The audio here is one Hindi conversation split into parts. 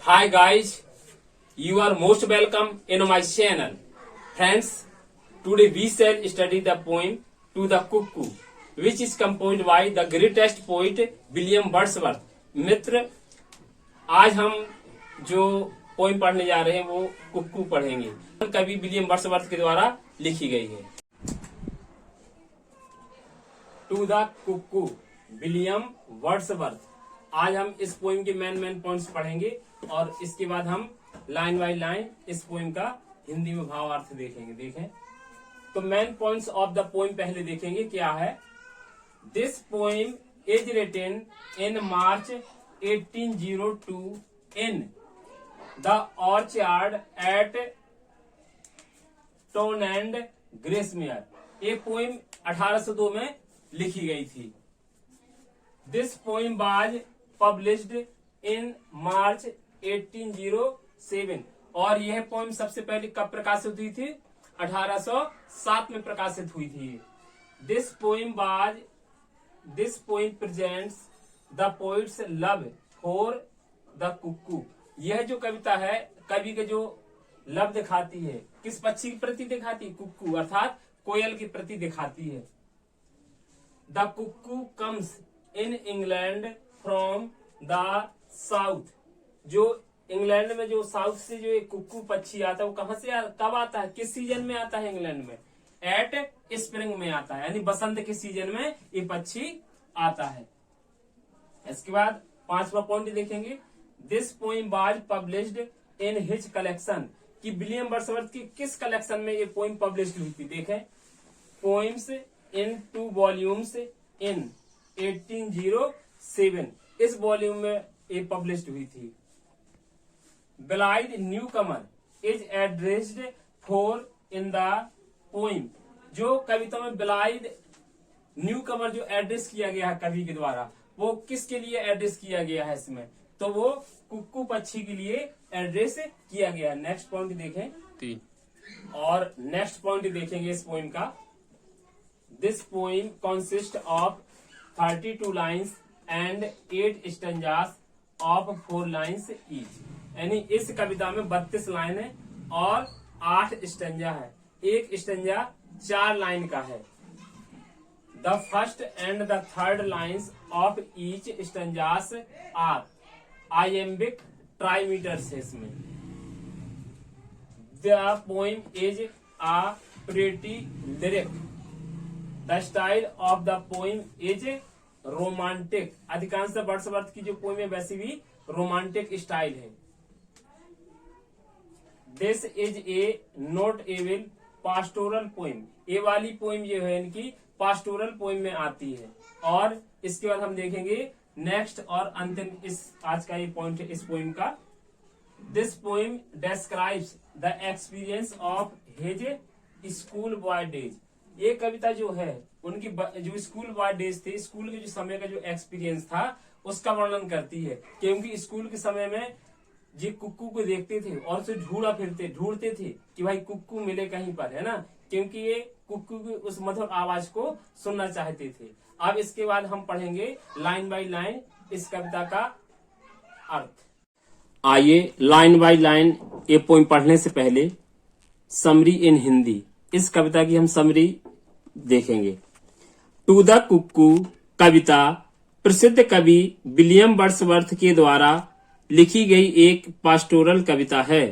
Hi guys, you are most welcome in my channel. Friends, today we shall study the poem To the Cuckoo, which is composed by the greatest poet William Wordsworth. मित्र, आज हम जो पोइम पढ़ने जा रहे हैं वो कुक्कू पढ़ेंगे। कवि विलियम वर्ड्सवर्थ के द्वारा लिखी गई है। To the cuckoo, William Wordsworth. आज हम इस पोइम के मेन पॉइंट्स पढ़ेंगे और इसके बाद हम लाइन बाय लाइन इस पोइम का हिंदी में भावार्थ देखें। तो main points of the poem पहले देखेंगे क्या है। This poem is written in March 1802 in the orchard at Town End Grasmere. ये पोइम 1802 में लिखी गई थी। This poem was published in March 1807 और यह पोइम सबसे पहले कब प्रकाशित हुई थी? 1807 में प्रकाशित हुई थी। This poem presents the poet's love for the cuckoo. यह जो कविता है कवि के जो लव दिखाती है, किस पक्षी के प्रति दिखाती है? कुक्कू अर्थात कोयल के प्रति दिखाती है। The cuckoo comes in England from the south. जो इंग्लैंड में जो साउथ से जो एक कुक्कू पक्षी आता है वो कहां से कब आता है? किस सीजन में आता है? इंग्लैंड में एट स्प्रिंग में आता है, यानी बसंत के सीजन में ये पक्षी आता है। इसके बाद 5वां पॉइंट देखेंगे। This poem was published in his collection, कि विलियम वर्ड्सवर्थ की किस कलेक्शन में ये पोइम पब्लिश हुई थी? देखें, पोइम्स इन 2 वॉल्यूम्स इन 1807। इस वॉल्यूम में ये पब्लिश हुई थी। Blithe newcomer is addressed for in the poem. जो कविता में ब्लाइड न्यू कमर जो एड्रेस किया गया है कवि के द्वारा, वो किसके लिए एड्रेस किया गया है इसमें? तो वो कुक्कू पक्षी के लिए एड्रेस किया गया है। नेक्स्ट पॉइंट देखें 3 और नेक्स्ट पॉइंट देखेंगे इस पोइम का। This poem consist of 32 lines and 8 stanzas of 4 lines each. यानी इस कविता में 32 लाइन है और 8 स्टेंजा है। एक स्टेंजा 4 लाइन का है। The first and the third lines of each stanzas are iambic trimeters है इसमें। The poem is a pretty lyric. The style of the poem is romantic. अधिकांश वर्ड्सवर्थ की जो पोइम है वैसी भी रोमांटिक स्टाइल है। This is a notable pastoral poem. ये वाली पोइम जो है इनकी पास्टोरल पोइम में आती है। और इसके बाद हम देखेंगे नेक्स्ट और अंतिम इस आज का ये पॉइंट है इस पोइम का। This poem describes the experience of his school boy days. ये कविता जो है उनकी जो स्कूल बॉय डेज थे, स्कूल के जो समय का जो एक्सपीरियंस था उसका वर्णन करती है। क्योंकि स्कूल के समय में जी कुक्कू को देखते थे और उसे ढूंढते थे कि भाई कुक्कू मिले कहीं पर, है ना, क्योंकि ये कुक्कू की उस मधुर आवाज को सुनना चाहते थे। अब इसके बाद हम पढ़ेंगे लाइन बाय लाइन इस कविता का अर्थ। आइए लाइन बाय लाइन ये पोइम पढ़ने से पहले समरी इन हिंदी इस कविता की हम समरी देखेंगे। टू द कुक्कू कविता प्रसिद्ध कवि विलियम वर्ड्सवर्थ के द्वारा लिखी गई एक पास्टोरल कविता है।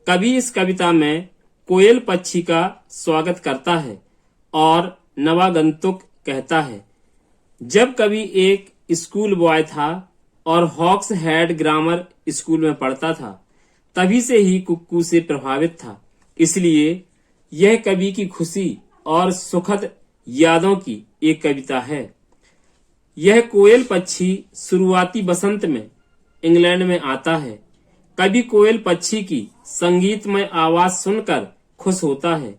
कवि इस कविता में कोयल पक्षी का स्वागत करता है और नवागंतुक कहता है। जब कवि एक स्कूल बॉय था और हॉक्स हेड ग्रामर स्कूल में पढ़ता था, तभी से ही कुक्कू से प्रभावित था। इसलिए यह कवि की खुशी और सुखद यादों की एक कविता है। यह कोयल पक्षी शुरुआती बसंत में इंग्लैंड में आता है। कवि कोयल पक्षी की संगीतमय आवाज सुनकर खुश होता है।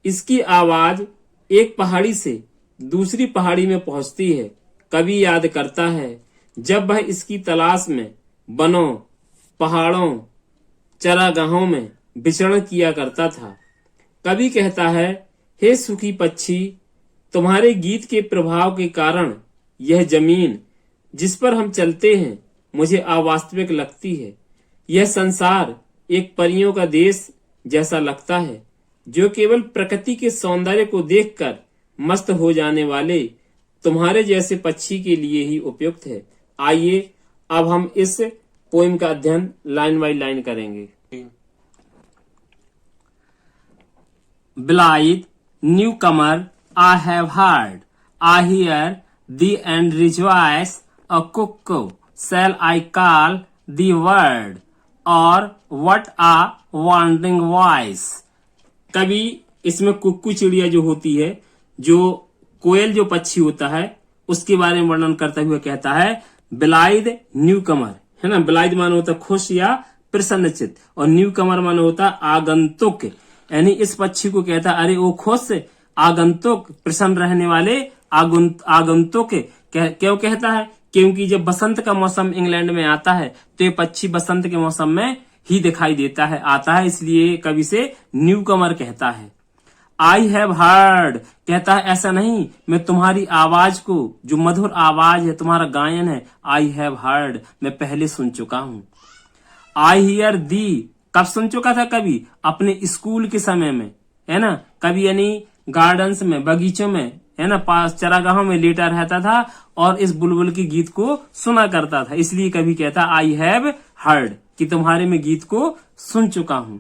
इसकी आवाज एक पहाड़ी से दूसरी पहाड़ी में पहुंचती है। कवि याद करता है जब वह इसकी तलाश में वनों, पहाड़ों, चरागाहों में विचरण किया करता था। कवि कहता है, हे सुखी पक्षी, तुम्हारे गीत के प्रभाव के कारण यह जमीन जिस पर हम चलते हैं मुझे अवास्तविक लगती है। यह संसार एक परियों का देश जैसा लगता है, जो केवल प्रकृति के सौंदर्य को देखकर मस्त हो जाने वाले तुम्हारे जैसे पक्षी के लिए ही उपयुक्त है। आइए अब हम इस पोइम का अध्ययन लाइन बाय लाइन करेंगे। Blithe newcomer, I have heard, I hear thee and rejoice, a cuckoo shall I call the word, or what a wandering voice। कभी इसमें कुक्कू चिड़िया जो होती है, जो कोयल जो पक्षी होता है, उसके बारे में वर्णन करते हुए कहता है ब्लाइथ न्यूकमर, है ना। ब्लाइथ माने होता खुश या प्रसन्नचित, और न्यूकमर माने होता आगंतुक, यानी इस पक्षी को कहता अरे वो खुश आगंतुक, प्रसन्न रहने वाले आगंतुक। क्यों कहता है? क्योंकि जब बसंत का मौसम इंग्लैंड में आता है तो ये पक्षी बसंत के मौसम में ही दिखाई देता है, आता है, इसलिए कवि से न्यूकमर कहता है। आई हैव हर्ड, कहता है ऐसा नहीं, मैं तुम्हारी आवाज को, जो मधुर आवाज है, तुम्हारा गायन है, आई हैव हर्ड, मैं पहले सुन चुका हूं। आई हियर दी, कब सुन चुका था? कभी अपने स्कूल के समय में, है ना। कभी यानी गार्डन्स में, बगीचों में, है ना, पास चरागाहों में लेटा रहता था और इस बुलबुल के गीत को सुना करता था, इसलिए कभी कहता आई हैव हर्ड, कि तुम्हारे में गीत को सुन चुका हूं।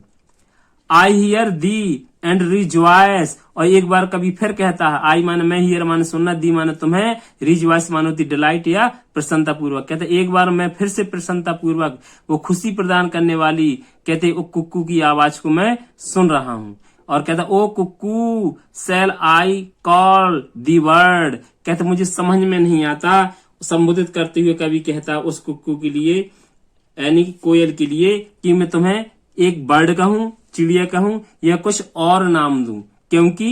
I hear the and rejoice, और एक बार कभी फिर कहता है, आई माने मैं, हियर माने सुनना, दी माने तुम्हें, रिजॉयस माने होती डिलाइट या प्रसन्नता पूर्वक। कहते एक बार मैं फिर से प्रसन्नता पूर्वक, वो खुशी प्रदान करने वाली, कहते ओ कुक्कू की आवाज को मैं सुन रहा हूं। और कहता O cuckoo shall I call thee bird, कहते मुझे समझ में नहीं आता, संबोधित करते हुए कभी कहता उस कुक्कू के लिए, यानी कोयल के लिए, कि मैं तुम्हें एक बर्ड कहूं, चिड़िया कहूं, या कुछ और नाम दूं, क्योंकि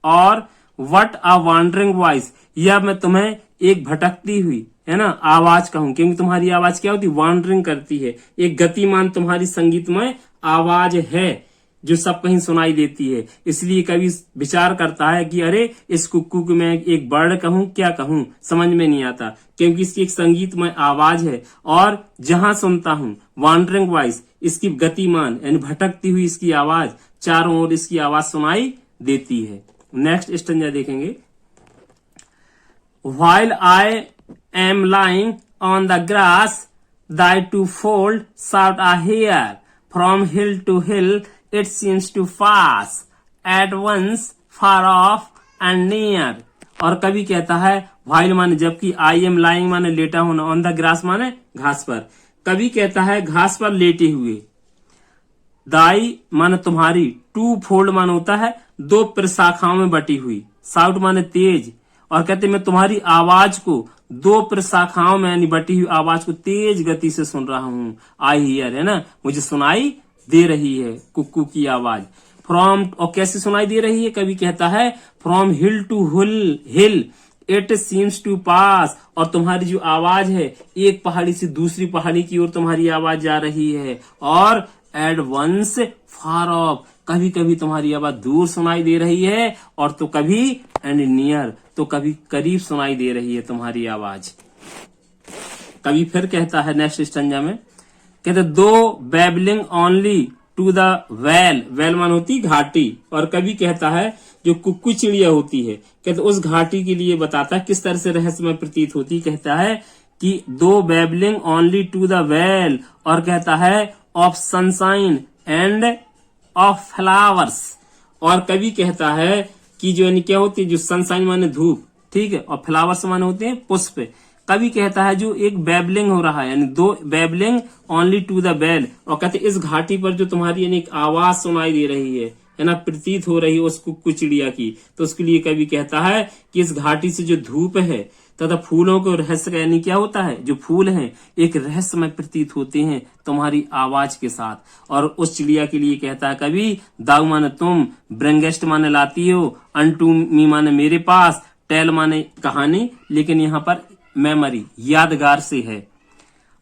और व्हाट अ वॉन्डरिंग वॉइस, या मैं तुम्हें एक भटकती हुई, है ना, आवाज कहूं, क्योंकि तुम्हारी आवाज क्या होती, वॉन्डरिंग करती है, एक गतिमान तुम्हारी संगीतमय आवाज है जो सब कहीं सुनाई देती है। इसलिए कवि विचार करता है कि अरे इस कुक्कू को मैं एक बर्ड कहूं, क्या कहूं, समझ में नहीं आता, क्योंकि इसकी एक संगीतमय आवाज है, और जहां सुनता हूं वॉन्डरिंग वॉइस, इसकी गतिमान यानी भटकती हुई इसकी आवाज, चारों ओर इसकी आवाज सुनाई देती है। नेक्स्ट स्टैंजा देखेंगे। While I am lying on the grass, thy twofold shout I hear, from hill to hill it seems to pass, at once far off and near। और कभी कहता है while माने जबकि, I am lying माने लेटा होना, on the grass माने घास पर, कभी कहता है घास पर लेटे हुए, दाई माने तुम्हारी, टू फोल्ड माने होता है दो प्रशाखाओं में बटी हुई, साउट माने तेज, और कहते मैं तुम्हारी आवाज को दो प्रशाखाओं में यानी बटी हुई आवाज को तेज गति से सुन रहा हूं। आई हियर, है ना, मुझे सुनाई दे रही है कुक्कू की आवाज। फ्रॉम, और कैसे सुनाई दे रही है? कभी कहता है from hill to hill it seems to pass, और तुम्हारी जो आवाज है एक पहाड़ी से दूसरी पहाड़ी की ओर तुम्हारी आवाज जा रही है, और एट वंस फार ऑफ, कभी कभी तुम्हारी आवाज दूर सुनाई दे रही है, और तो कभी एंड नियर, तो कभी करीब सुनाई दे रही है तुम्हारी आवाज। कभी फिर कहता है नेक्स्ट स्टैंजा में, कहते though babbling only to the vale, vale मान होती घाटी, और कभी कहता है जो कुक्कू चिड़िया होती है, कहते उस घाटी के लिए बताता है किस तरह से रहस्यमय प्रतीत होती, कहता है कि though babbling only to the vale, और कहता है of sunshine and of flowers, और कभी कहता है कि जो क्या होती है, जो सनशाइन माने धूप, ठीक है, और फ्लावर्स माने होते हैं पुष्प। कभी कहता है जो एक बैबलिंग हो रहा है, यानी though babbling only to the bell, और कहते इस घाटी पर जो तुम्हारी यानी एक आवाज सुनाई दे रही है ना, प्रतीत हो रही है उस कुक्कू चिड़िया की, तो उसके लिए कभी कहता है कि इस घाटी से जो धूप है तथा फूलों को रहस्य, यानी क्या होता है, जो फूल हैं एक रहस्यमय प्रतीत होते हैं तुम्हारी आवाज के साथ। और उस चिड़िया के लिए कहता है कभी दाऊ माने तुम, ब्रेंगेस्ट माने लाती हो, अनटू मी माने मेरे पास, टेल माने कहानी, लेकिन यहाँ पर मेमोरी यादगार से है,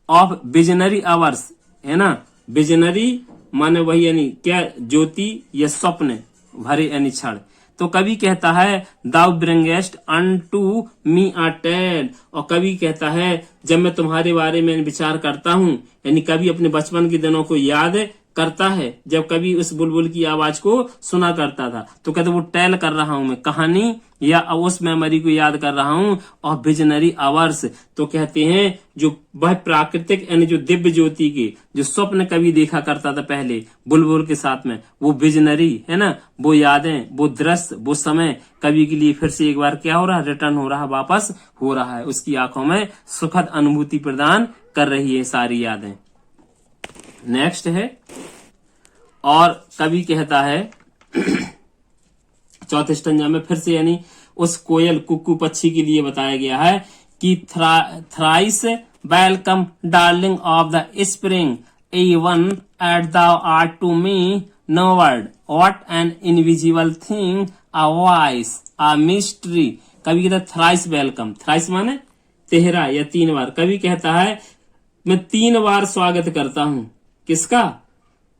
ऑफ विजनरी आवर्स, है ना, विजनरी माने वही यानी क्या, ज्योति या स्वप्न भरे यानी क्षण, तो कवि कहता है दाउ ब्रिंगेस्ट अनटू मी अ टेल, और कवि कहता है जब मैं तुम्हारे बारे में विचार करता हूँ, यानी कवि अपने बचपन के दिनों को याद करता है जब कभी उस बुलबुल की आवाज को सुना करता था, तो कहते वो टेल कर रहा हूं मैं कहानी या उस मेमोरी को याद कर रहा हूं। और विजनरी आवर्स, तो कहते हैं जो वह प्राकृतिक यानी जो दिव्य ज्योति के जो स्वप्न कभी देखा करता था पहले बुलबुल के साथ में, वो विजनरी है ना, वो यादें, वो दृश्य, वो समय कवि के लिए फिर से एक बार क्या हो रहा है, रिटर्न हो रहा है, वापस हो रहा है, उसकी आंखों में सुखद अनुभूति प्रदान कर रही है सारी यादें। नेक्स्ट है, और कवि कहता है चौथे स्टंजा में फिर से यानी उस कोयल कुक्कू पक्षी के लिए बताया गया है कि thrice welcome darling of the spring even yet the art to me no word what an invisible thing a voice a mystery. कवि कहता है थ्राइस वेलकम, थ्राइस माने तेहरा या 3 बार। कवि कहता है मैं 3 बार स्वागत करता हूं, किसका,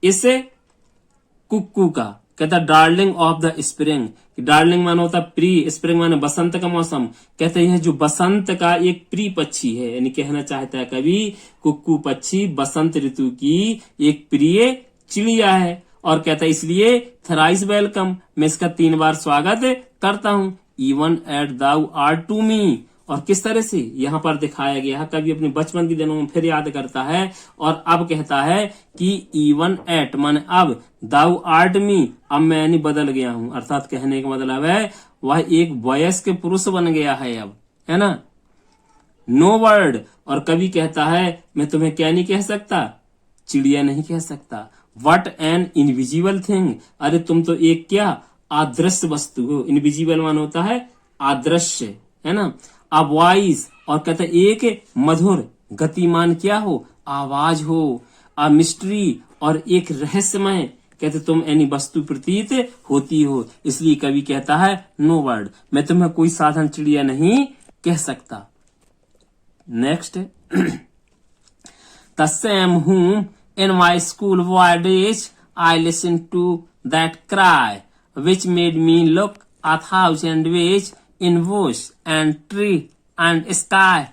इस कुक्कू का। कहता darling of the spring, darling मानो होता प्री, स्प्रिंग माने बसंत का मौसम। कहते हैं जो बसंत का एक प्रिय पक्षी है, यानी कहना चाहता है कवि कुक्कू पक्षी बसंत ऋतु की एक प्रिय चिड़िया है। और कहता है इसलिए थ्राइस वेलकम, मैं इसका 3 बार स्वागत करता हूं। Even yet thou art to me, और किस तरह से यहाँ पर दिखाया गया है, कभी अपने बचपन के दिनों में फिर याद करता है और अब कहता है कि इवन एट माने अब, दाउ आर्ट मी अब मैं यानी बदल गया हूं, अर्थात कहने का मतलब है वह एक वयस्क पुरुष बन गया है अब, है ना। नो वर्ड, और कभी कहता है मैं तुम्हें क्या नहीं कह सकता, चिड़िया नहीं कह सकता। व्हाट एन इनविजिबल थिंग, अरे तुम तो एक क्या अदृश्य वस्तु हो। इनविजिबल मान होता है अदृश्य, है ना। अ वॉइस, और कहता है एक मधुर गतिमान क्या हो, आवाज हो। अ मिस्ट्री, और एक रहस्यमय, कहते तुम यानी वस्तु प्रतीत होती हो। इसलिए कवि कहता है नो वर्ड, मैं तुम्हें कोई साधारण चिड़िया नहीं कह सकता। Next the same whom in my school void days I listened to that cry which made me look 1,000 ways in bush and tree and sky।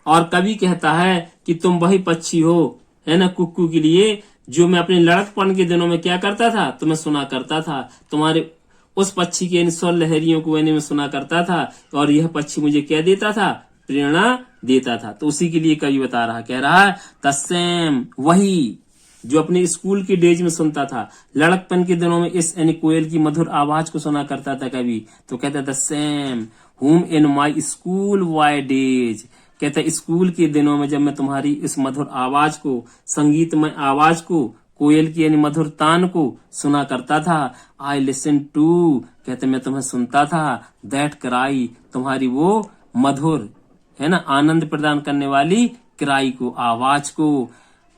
और कवि कहता है कि तुम वही पक्षी हो, है ना, कुक्कू के लिए जो मैं अपने लड़कपन के दिनों में क्या करता था, तुम्हें सुना करता था। तुम्हारे उस पक्षी के स्वर लहरियों को मैं सुना करता था, और यह पक्षी मुझे क्या देता था, प्रेरणा देता था। तो उसी के लिए कवि बता रहा, कह रहा है द सेम, वही जो अपने स्कूल के डेज में सुनता था, लड़कपन के दिनों में इस यानी कोयल की मधुर आवाज को सुना करता था कवि। तो कहता the same whom in my school void days, कहता है स्कूल के दिनों में जब मैं तुम्हारी इस मधुर आवाज को, संगीतमय आवाज को, कोयल की यानी मधुर तान को सुना करता था। आई लिसन टू, कहते मैं तुम्हें सुनता था, दैट क्राई, तुम्हारी वो मधुर, है ना, आनंद प्रदान करने वाली क्राई को, आवाज को।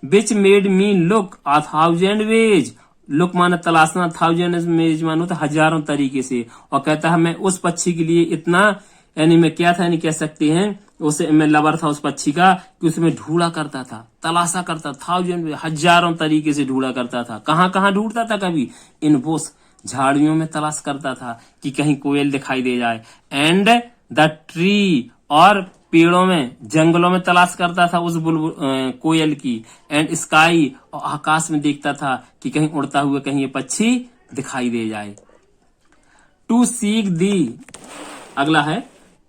Which made me look 1,000 ways, look माना तलाशना, 1,000 ways मानो तो हजारों तरीके से। और कहता है मैं उस पक्षी के लिए इतना यानी मैं क्या था, यानी कह सकते हैं उसे मैं लवर था उस पक्षी का कि उसमें ढूंढा करता था, तलाशा करता, 1,000 हजारों तरीके से ढूंढा करता था। कहाँ कहाँ ढूंढता था कभी, इन बुश, झाड़ियों में तलाश करता था कि कहीं कोयल दिखाई दे जाए। एंड द ट्री, और पेड़ों में, जंगलों में तलाश करता था उस बुलबुल कोयल की। एंड स्काई, और आकाश में देखता था कि कहीं उड़ता हुआ कहीं ये पक्षी दिखाई दे जाए। टू सीक दी, अगला है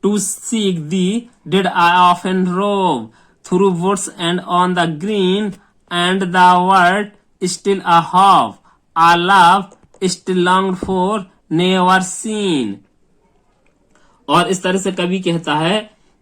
to seek thee did I often rove through woods and on the green and the world still a hope a love still longed for never seen. और इस तरह से कवि कहता है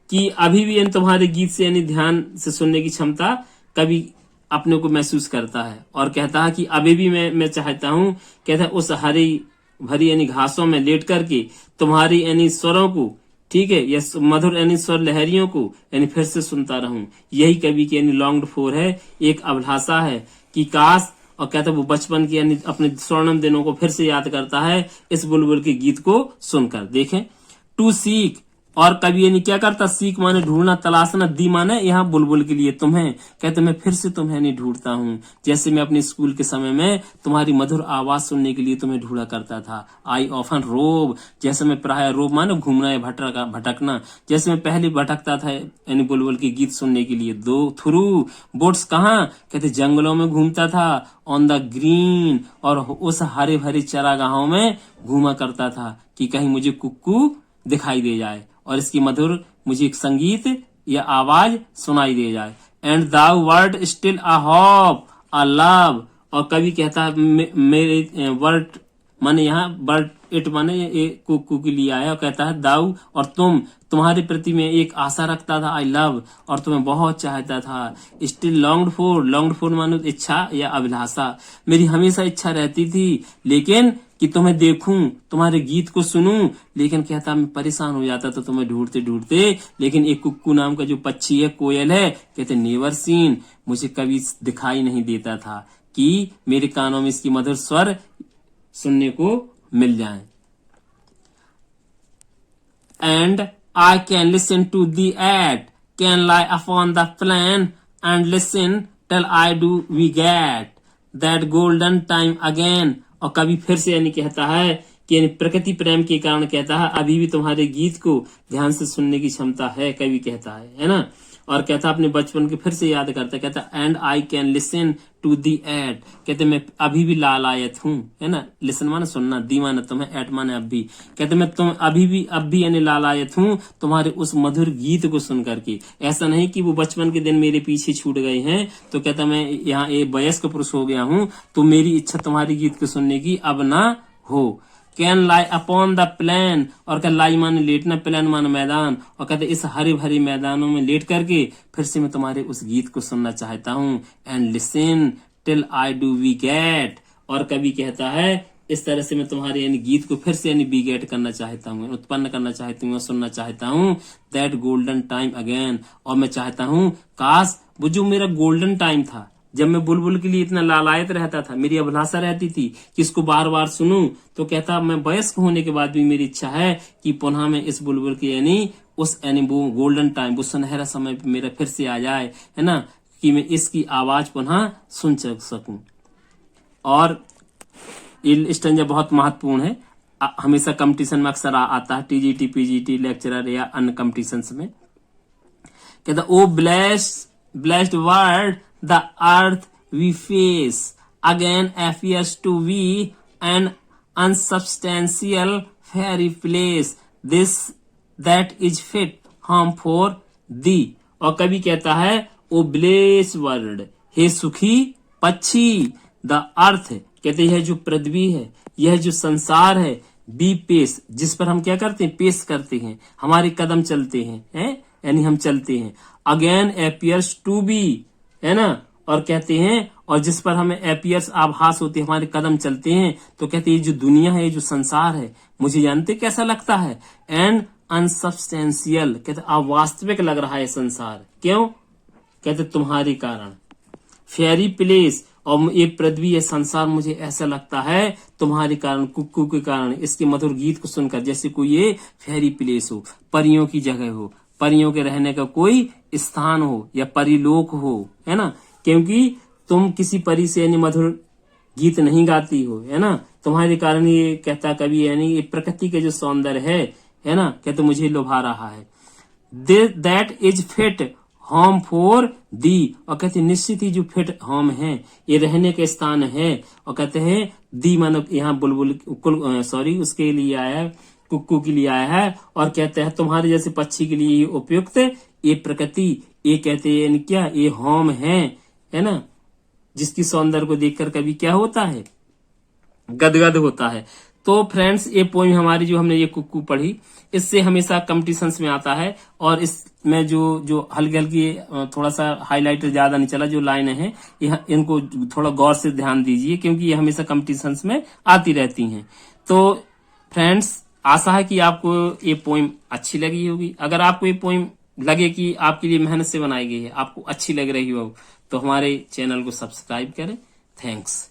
कि अभी भी तुम्हारे गीत से यानी ध्यान से सुनने की क्षमता कवि अपने को महसूस करता है। और कहता है कि अभी भी मैं चाहता हूं, कहता है उस हरी भरी यानी घासों में लेट करके तुम्हारी यानी स्वरों को, ठीक है, या मधुर यानी स्वर लहरियों को यानी फिर से सुनता रहूं। यही कवि की यानी लॉन्ग्ड फॉर है, एक अभिलाषा है कि काश। और कहता है वो बचपन की यानी अपने स्वर्णिम दिनों को फिर से याद करता है इस बुलबुल के गीत को सुनकर। देखें टू सीक और कभी यानी क्या करता, सीख माने ढूंढना, तलाशना, दी माने यहाँ बुलबुल के लिए तुम्हें, कहते मैं फिर से तुम्हें नहीं ढूंढता हूँ, जैसे मैं अपने स्कूल के समय में तुम्हारी मधुर आवाज सुनने के लिए तुम्हें ढूंढा करता था। आई ऑफन रोव, जैसे मैं प्राय, रोव माने घूमना या भटकना, जैसे मैं पहले भटकता था यानी बुलबुल के गीत सुनने के लिए। दो थ्रू बोट्स, कहाँ, कहते जंगलों में घूमता था, ऑन द ग्रीन, और उस हरे भरे चरागाहों में घूमा करता था कि कहीं मुझे कुक्कू दिखाई दे जाए और इसकी मधुर मुझे एक संगीत या आवाज सुनाई दे जाए। And thou wert still a hope a love, और कभी कहता है मेरे वर्ड माने यहाँ बर्ड, इट माने कुकू के लिए आया, और कहता है दाऊ, और तुम्हारे प्रति में एक आशा रखता था, आई लव, और तुम्हें बहुत चाहता था। स्टिल लॉन्ग्ड फॉर मानो इच्छा या अभिलाषा, मेरी हमेशा इच्छा रहती थी लेकिन कि तुम्हें देखूं, तुम्हारे गीत को सुनूं, लेकिन कहता मैं परेशान हो जाता था तुम्हें ढूंढते ढूंढते। लेकिन एक कुक्कू नाम का जो पक्षी है, कोयल है, कहते नेवर सीन, मुझे कभी दिखाई नहीं देता था कि मेरे कानों में इसकी मधुर स्वर सुनने को मिल जाए। And I can listen to thee yet, can lie upon the plain and listen till I do beget that golden time again, और कभी फिर से यानी कहता है कि प्रकृति प्रेम के कारण कहता है अभी भी तुम्हारे गीत को ध्यान से सुनने की क्षमता है, कभी कहता है ना। और कहता अपने बचपन के फिर से याद करता, कहता and I can listen to thee yet, कहते मैं अभी भी लालायत हूँ, है ना, लिसन माने सुनना, दी माने तुम्हें, एट माने अब भी, कहते मैं तुम अभी भी अब भी यानी लालायत हूँ तुम्हारे उस मधुर गीत को सुन करके। ऐसा नहीं कि वो बचपन के दिन मेरे पीछे छूट गए हैं, तो कहता मैं यहाँ एक वयस्क पुरुष हो गया हूँ, तो मेरी इच्छा तुम्हारी गीत को सुनने की अब ना हो। Can lie upon the plan, और क्या लाई माने लेटना, प्लान माने मैदान, और कहते इस हरे भरे मैदानों में लेट करके फिर से मैं तुम्हारे उस गीत को सुनना चाहता हूँ। And listen till I do beget, और कभी कहता है इस तरह से मैं तुम्हारे यानी गीत को फिर से यानी बी गेट करना चाहता हूँ, उत्पन्न करना चाहती हूँ, सुनना चाहता हूँ। दैट गोल्डन टाइम अगेन, और मैं चाहता हूँ काश वो जो मेरा गोल्डन टाइम था जब मैं बुलबुल के लिए इतना लालायत रहता था, मेरी अभिलाषा रहती थी कि इसको बार बार सुनूं, तो कहता मैं वयस्क होने के बाद भी मेरी इच्छा है कि पुनः मैं इस बुलबुल की यानी उस यानी वो गोल्डन टाइम, वो सुनहरा समय मेरा फिर से आ जाए, है ना, कि मैं इसकी आवाज पुनः सुन सकूं। और ये स्टैंजा बहुत महत्वपूर्ण है, हमेशा कंपटीशन में अक्सर आता है, टीजीटी पीजीटी लेक्चरर या अन्य कंपटीशन में। कहता O blessed world the earth we face again appears to be an unsubstantial fairy place, this that is fit home for thee, और कभी कहता है ओ ब्लेस वर्ल्ड, हे सुखी पक्षी, द अर्थ, कहते यह जो पृथ्वी है, यह जो संसार है, बी पेश, जिस पर हम क्या करते हैं, पेश करते हैं, हमारे कदम चलते हैं, यानी हम चलते हैं। अगेन एपियर्स टू बी, है ना, और कहते हैं और जिस पर हमें एपियर्स आभास होते हैं, हमारे कदम चलते हैं, तो कहते हैं ये जो दुनिया है, ये जो संसार है, मुझे जानते कैसा लगता है, एंड अनसब्सटेंशियल, कहते अवास्तविक लग रहा है संसार, क्यों, कहते तुम्हारे कारण। फेरी प्लेस, और ये पृथ्वी ये संसार मुझे ऐसा लगता है तुम्हारे कारण, कुक्कू के कारण, इसके मधुर गीत को सुनकर, जैसे कोई ये फेरी प्लेस हो, परियों की जगह हो, परियों के रहने का कोई स्थान हो या परिलोक हो, है ना, क्योंकि तुम किसी परी से यानी मधुर गीत नहीं गाती हो, है ना, तुम्हारे कारण ये कहता कभी यानी ये प्रकृति के जो सौंदर्य है ना, कहते मुझे लुभा रहा है। That is fit home for the, और कहते निश्चित ही जो फिट होम है, ये रहने के स्थान है, और कहते हैं दी मानो यहाँ बुलबुल सॉरी उसके लिए आया है, कुक्कू के लिए आया है, और कहते हैं तुम्हारे जैसे पक्षी के लिए उपयुक्त ये प्रकृति, ये कहते हैं क्या, ये होम है ना, जिसकी सौंदर्य को देखकर कभी क्या होता है, गदगद होता है। तो फ्रेंड्स ये पोइम हमारी जो हमने ये कुक्कू पढ़ी, इससे हमेशा कंपटीशंस में आता है, और इसमें जो हल्की हल्की थोड़ा सा हाईलाइटर ज्यादा नहीं चला, जो लाइनें हैं इनको थोड़ा गौर से ध्यान दीजिए, क्योंकि ये हमेशा कंपटीशंस में आती रहती हैं। तो फ्रेंड्स आशा है कि आपको ये पोइम अच्छी लगी होगी। अगर आपको ये पोइम लगे कि आपके लिए मेहनत से बनाई गई है, आपको अच्छी लग रही हो, तो हमारे चैनल को सब्सक्राइब करें। थैंक्स।